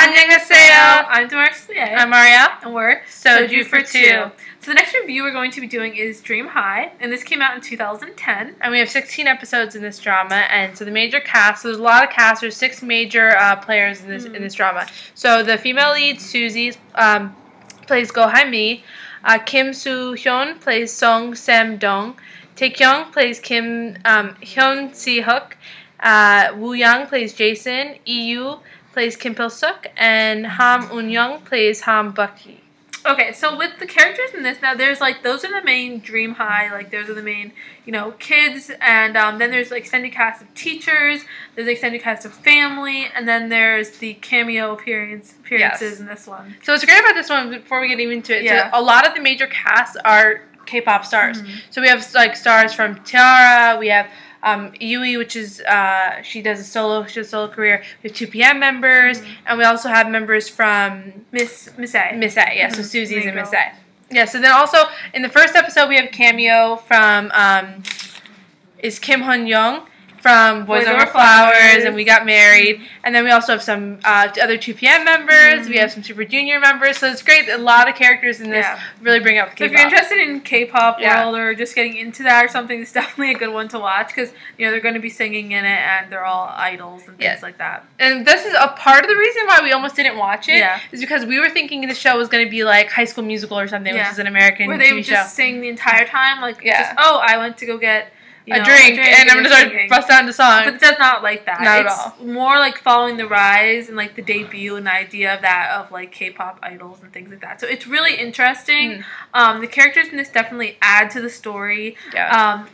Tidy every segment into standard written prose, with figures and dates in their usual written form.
Annyeonghaseyo. I'm Demarchlier. I'm Arielle. And we're Soju for Two. So the next review we're going to be doing is Dream High, and this came out in 2010. And we have 16 episodes in this drama, and so the major cast, so there's a lot of cast, there's 6 major players in this drama. So the female lead, Suzy, plays Go Hae-mi. Kim Soo-hyun plays Song Sam-dong. Tae-kyung plays Kim Hyun Si-hook. Woo Young plays Jason. Yu plays Kim Pil-suk, and Ham Un-young plays Ham Bucky. Okay, so with the characters in this, now there's like, those are the main Dream High, like those are the main, you know, kids, and then there's like extended cast of teachers, there's the extended cast of family, and then there's the cameo appearances in this one. So what's great about this one, before we get even into it, Yeah. so a lot of the major casts are K-pop stars. So we have like stars from T-ARA, we have Yui, which is she has a solo career. We have 2PM members, and we also have members from Miss A. Miss A, yeah. So Susie's and Miss A. Yeah. So then also in the first episode we have a cameo from is Kim Hun-young from Boys Over Flowers, and We Got Married. And then we also have some other 2PM members. We have some Super Junior members. So it's great. A lot of characters in this really bring out the K-pop. So if you're interested in K-pop world or just getting into that or something, it's definitely a good one to watch because, you know, they're going to be singing in it and they're all idols and things like that. And this is a part of the reason why we almost didn't watch it is because we were thinking the show was going to be like High School Musical or something, which is an American where they TV would show. just sing the entire time. Like, just, oh, I went to go get a drink, and I'm going to start bust down the song. But it's not like that. Not it's at all. More like following the rise and like the debut and the idea of that, of like K-pop idols and things like that. So it's really interesting. The characters in this definitely add to the story.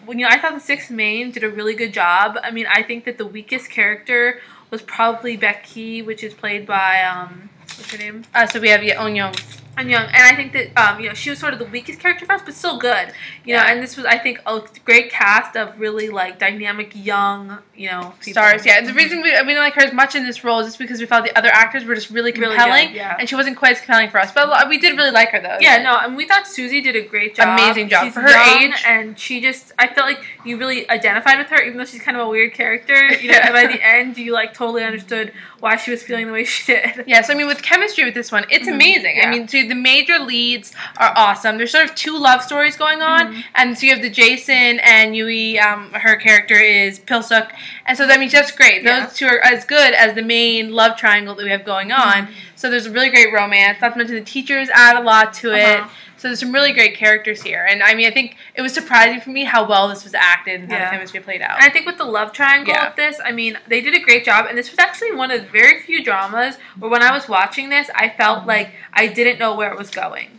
When, you know, I thought the 6 main did a really good job. I mean, I think that the weakest character was probably Becky, which is played by what's her name? So we have Un-young. And I think that you know, she was sort of the weakest character for us, but still good. You know, and this was, I think, a great cast of really like dynamic young, you know, people. Stars. Yeah, the reason we didn't like her as much in this role is just because we felt the other actors were just really compelling, and she wasn't quite as compelling for us. But we did really like her though. Yeah, no, and we thought Suzy did a great job. Amazing job she's for her young, age, and she just, I felt like you really identified with her, even though she's kind of a weird character. You know, and by the end, you like totally understood why she was feeling the way she did. Yeah, so I mean, with chemistry with this one, it's amazing. I mean, so the major leads are awesome. There's sort of 2 love stories going on, and so you have the Jason and Yui, her character is Pil-suk, and so that means that's great. Those 2 are as good as the main love triangle that we have going on. So there's a really great romance. Not to mention the teachers add a lot to it. So there's some really great characters here. And I mean, I think it was surprising for me how well this was acted and how the chemistry played out. And I think with the love triangle of this, I mean, they did a great job. And this was actually one of the very few dramas where when I was watching this, I felt like I didn't know where it was going.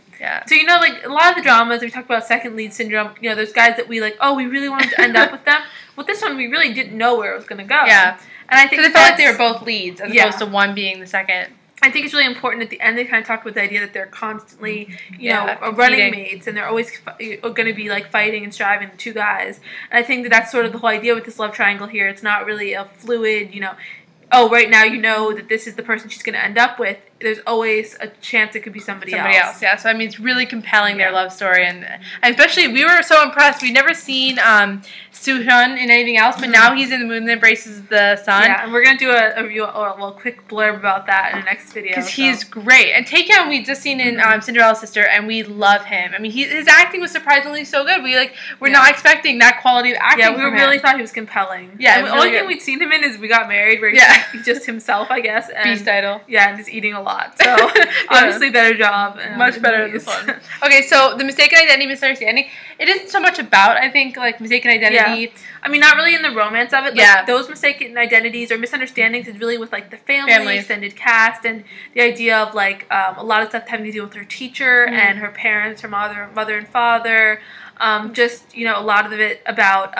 So, you know, like, a lot of the dramas, we talk about second lead syndrome, you know, there's guys that we, like, oh, we really wanted to end up with them. With this one, we really didn't know where it was going to go. And I think it felt like they were both leads as opposed to one being the second. I think it's really important at the end they kind of talk about the idea that they're constantly, you know, running mates, and they're always going to be like fighting and striving, the 2 guys. And I think that that's sort of the whole idea with this love triangle here. It's not really a fluid, you know, oh, right now you know that this is the person she's going to end up with. There's always a chance it could be somebody else. Yeah, so I mean, it's really compelling, their love story. And especially, we were so impressed. We'd never seen Soo-hyun in anything else, but now he's in the moon that embraces the sun. Yeah, and we're going to do a review, or a little quick blurb about that in the next video. Because he's great. And Tae-kyung, we've just seen in Cinderella's Sister, and we love him. I mean, his acting was surprisingly so good. We're not expecting that quality of acting we really thought he was compelling. Yeah, and the only thing we'd seen him in is We Got Married, where he's just himself, I guess. And, Beast idol. Yeah, and just eating a lot. So, obviously, better job. Much better than this one. Okay, so the mistaken identity, misunderstanding, it isn't so much about, I think, like, mistaken identity. I mean, not really in the romance of it. Like, those mistaken identities or misunderstandings is really with, like, the family, extended cast, and the idea of, like, a lot of stuff having to do with her teacher and her parents, her mother and father. Just, you know, a lot of it about,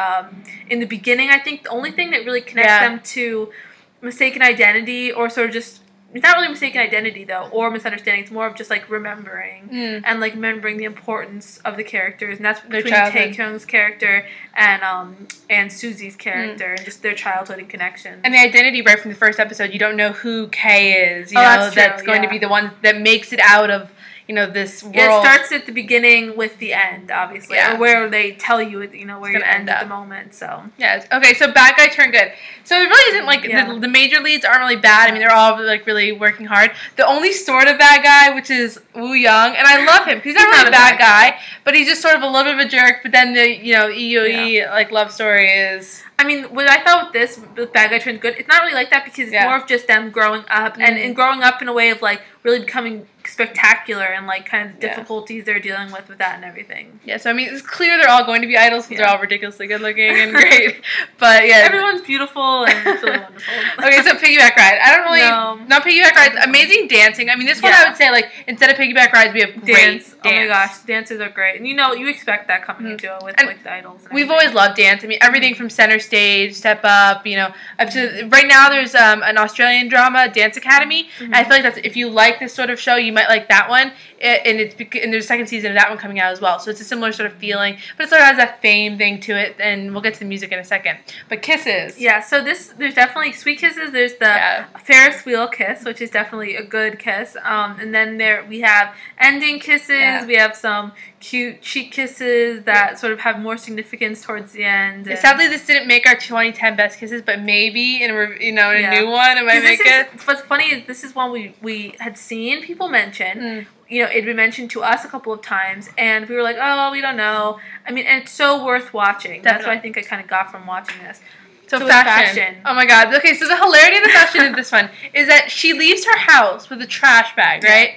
in the beginning, I think the only thing that really connects them to mistaken identity, or sort of just, it's not really mistaken identity though, or misunderstanding. It's more of just like remembering and like remembering the importance of the characters, and that's between Tae-kyung's character and Suzy's character, and just their childhood and connection. And the identity right from the first episode, you don't know who Kay is. You know, that's going to be the one that makes it out of, this world. Yeah, it starts at the beginning with the end, obviously, or where they tell you, where you end at the moment. So yeah. Okay, so bad guy turned good. So it really isn't like the major leads aren't really bad. I mean, they're all like really working hard. The only sort of bad guy, which is Woo Young, and I love him. He's not really a bad guy, but he's just sort of a little bit of a jerk. But then the EOE like love story is. I mean, what I thought with Bad Guy Turned Good, it's not really like that because it's more of just them growing up and growing up in a way of like really becoming spectacular and like kind of the difficulties they're dealing with that and everything. Yeah, so I mean, it's clear they're all going to be idols because they're all ridiculously good looking and great. But yeah, everyone's beautiful and it's really wonderful. Okay, so Piggyback Ride. I don't really not Piggyback Rides. Amazing dancing. I mean, this one I would say like instead of Piggyback Rides, we have great dance. Oh my gosh, dances are great, and you expect that coming into it with like the idols. And we've always loved dance. I mean, everything from Center Stage, Step Up, up to right now. There's an Australian drama, Dance Academy. And I feel like if you like this sort of show, you might like that one. And there's a second season of that one coming out as well. So it's a similar sort of feeling, but it sort of has that fame thing to it. And we'll get to the music in a second. But kisses. Yeah. So there's definitely sweet kisses. There's the Ferris wheel kiss, which is definitely a good kiss. And then we have ending kisses. Yeah. We have some cute cheek kisses that sort of have more significance towards the end. Sadly, this didn't make our 2010 best kisses, but maybe in a new one it might make it. What's funny is this is one we had seen people mention. It'd been mentioned to us a couple of times, and we were like, oh, we don't know. I mean, and it's so worth watching. Definitely. That's what I think I kind of got from watching this. So fashion. Oh my god. Okay, so the hilarity of the fashion of this one is that she leaves her house with a trash bag, right?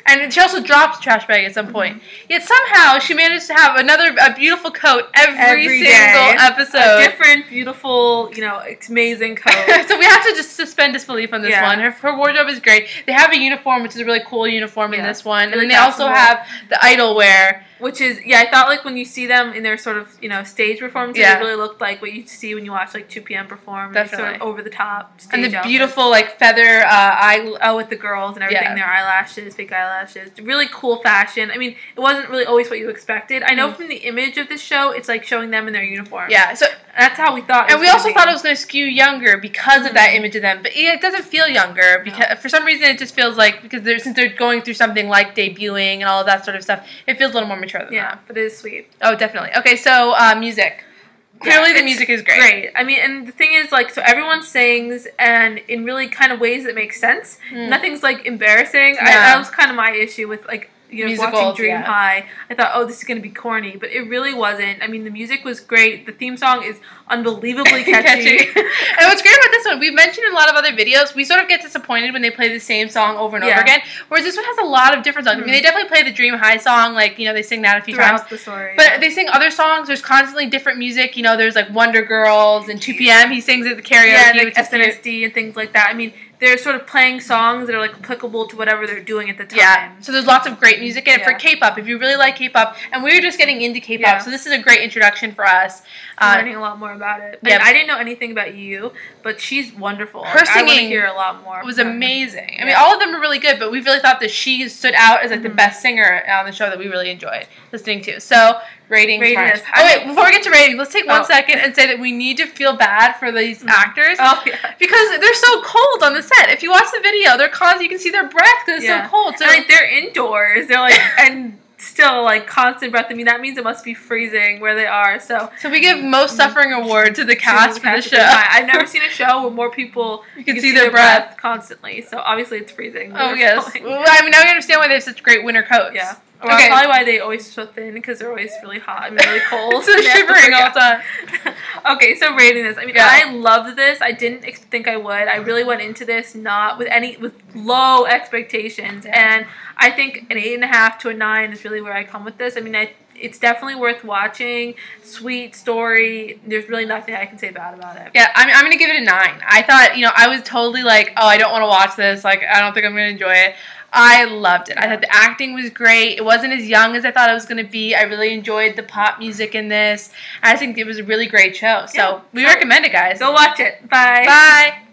And she also drops a trash bag at some point. Yet somehow she managed to have a beautiful coat every single episode. A different, beautiful, amazing coat. So we have to just suspend disbelief on this one. Her wardrobe is great. They have a uniform, which is a really cool uniform in this one. And then they also have the idol wear. Which is, I thought like when you see them in their sort of, stage performances, it really looked like what you see when you watch like 2PM perform. Definitely. Sort of over the top stage and the beautiful like feather eye with the girls and everything, their eyelashes, fake eyelashes. Really cool fashion. I mean, it wasn't really always what you expected. I know from the image of the show, it's like showing them in their uniform. Yeah, so that's how we thought. And we also thought it was going to skew younger because of that image of them. But it doesn't feel younger because for some reason it just feels like since they're going through something like debuting and all of that sort of stuff, it feels a little more mature than that. Yeah, but it is sweet. Oh, definitely. Okay, so music. Clearly the music is great. I mean, and the thing is, like, so everyone sings and in really kind of ways that make sense. Nothing's, like, embarrassing. No. That was kind of my issue with, like, watching Dream High. I thought, oh, this is going to be corny, but it really wasn't. I mean, the music was great. The theme song is unbelievably catchy. And what's great about this one, we've mentioned in a lot of other videos, we sort of get disappointed when they play the same song over and over again, whereas this one has a lot of different songs. I mean, they definitely play the Dream High song, like, they sing that a few times. The story, but they sing other songs. There's constantly different music. There's, like, Wonder Girls and 2PM. He sings at the karaoke. Yeah, and, like, SNSD and things like that. I mean, they're sort of playing songs that are, like, applicable to whatever they're doing at the time. Yeah, so there's lots of great music in it for K-pop. If you really like K-pop, and we were just getting into K-pop, so this is a great introduction for us. I'm learning a lot more about it. Yeah, I didn't know anything about you, but she's wonderful. Her singing I want to hear a lot more. Was amazing. I mean, all of them are really good, but we really thought that she stood out as like the best singer on the show that we really enjoyed listening to. So ratings. Oh wait, before we get to ratings, let's take 1 second and say that we need to feel bad for these actors because they're so cold on the set. If you watch the video, they're constantly, you can see their breath because it's so cold. So and, like, they're indoors. They're like and still like constant breath. I mean, that means it must be freezing where they are. So we give most suffering award to the cast for the show. I've never seen a show where more people you can see their breath constantly. So obviously it's freezing. Oh yes. Well, I mean, now we understand why they have such great winter coats. Yeah. Well, that's probably why they always so thin, because they're always really hot. I mean, really cold. So they're shivering all the time. Okay, so rating this. I mean, I loved this. I didn't think I would. I really went into this not with low expectations, and I think an 8.5 to a 9 is really where I come with this. I mean, it's definitely worth watching. Sweet story. There's really nothing I can say bad about it. Yeah, I'm going to give it a 9. I thought, I was totally like, oh, I don't want to watch this. Like, I don't think I'm going to enjoy it. I loved it. I thought the acting was great. It wasn't as young as I thought it was going to be. I really enjoyed the pop music in this. I think it was a really great show. So we recommend it, guys. Go watch it. Bye. Bye.